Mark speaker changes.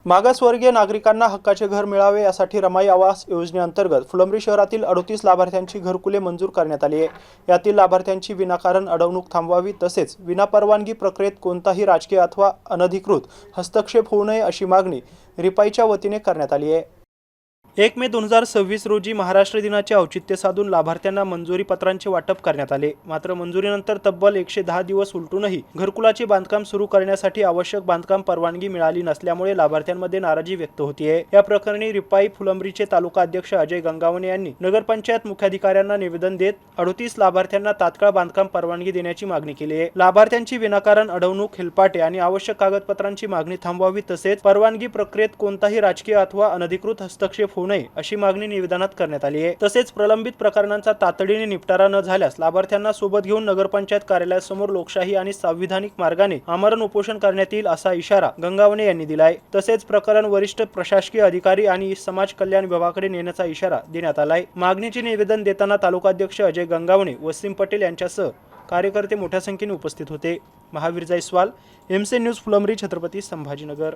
Speaker 1: मागासवर्गीय नागरिकांना हक्काचे घर मिळावे यासाठी रमाई आवास योजनेअंतर्गत फुलंब्री शहरातील 38 लाभार्थ्यांची घरकुले मंजूर करण्यात आली आहे। यातील लाभार्थ्यांची विनाकारण अडवणूक थांबवावी तसेच विनापरवानगी प्रक्रियेत कोणताही राजकीय अथवा अनधिकृत हस्तक्षेप होऊ नये अशी मागणी रिपाईच्या वतीने करण्यात आली आहे। 1 मे 2026 रोजी महाराष्ट्र दिनाचे औचित्य साधून लाभार्थ्यांना मंजुरी पत्रांचे वाटप करण्यात आले। मात्र मंजुरीनंतर तब्बल 110 दिवस उलटूनही घरकुलाचे बांधकाम सुरू करण्यासाठी आवश्यक बांधकाम परवानगी मिळाली नसल्यामुळे लाभार्थ्यांमध्ये नाराजी व्यक्त होतीये। या प्रकरणी रिपाई फुलंब्रीचे तालुका अध्यक्ष अजय गंगावणे यांनी नगरपंचायत मुख्याधिकाऱ्यांना निवेदन देत 38 लाभार्थ्यांना तात्काळ बांधकाम परवानगी देण्याची मागणी केली आहे। लाभार्थ्यांची विनाकारण अडवणूक, हेलपाटे आणि आवश्यक कागदपत्रांची मागणी थांबवावी तसेच परवानगी प्रक्रियेत कोणताही राजकीय अथवा अनधिकृत हस्तक्षेप होऊ नये अशी मागणी निवेदनात करण्यात आली आहे। तसेच प्रलंबित प्रकरणांचा तातडीने निपटारा न झाल्यास लाभार्थ्यांना सोबत घेऊन नगरपंचायत कार्यालयासमोर लोकशाही आणि संविधानिक मार्गाने आमरण उपोषण करण्यात येईल असा इशारा गंगावणे यांनी दिलाय। तसेच प्रकरण वरिष्ठ प्रशासकीय अधिकारी आणि समाज कल्याण विभागाकडे नेण्याचा इशारा देण्यात आलाय। मागणीचे निवेदन देताना तालुकाध्यक्ष अजय गंगावणे, वसीम पटेल यांच्यासह कार्यकर्ते मोठ्या संख्येने उपस्थित होते। Mahavir Jaiswal, MC news, Phulambri, Chhatrapati Sambhajinagar.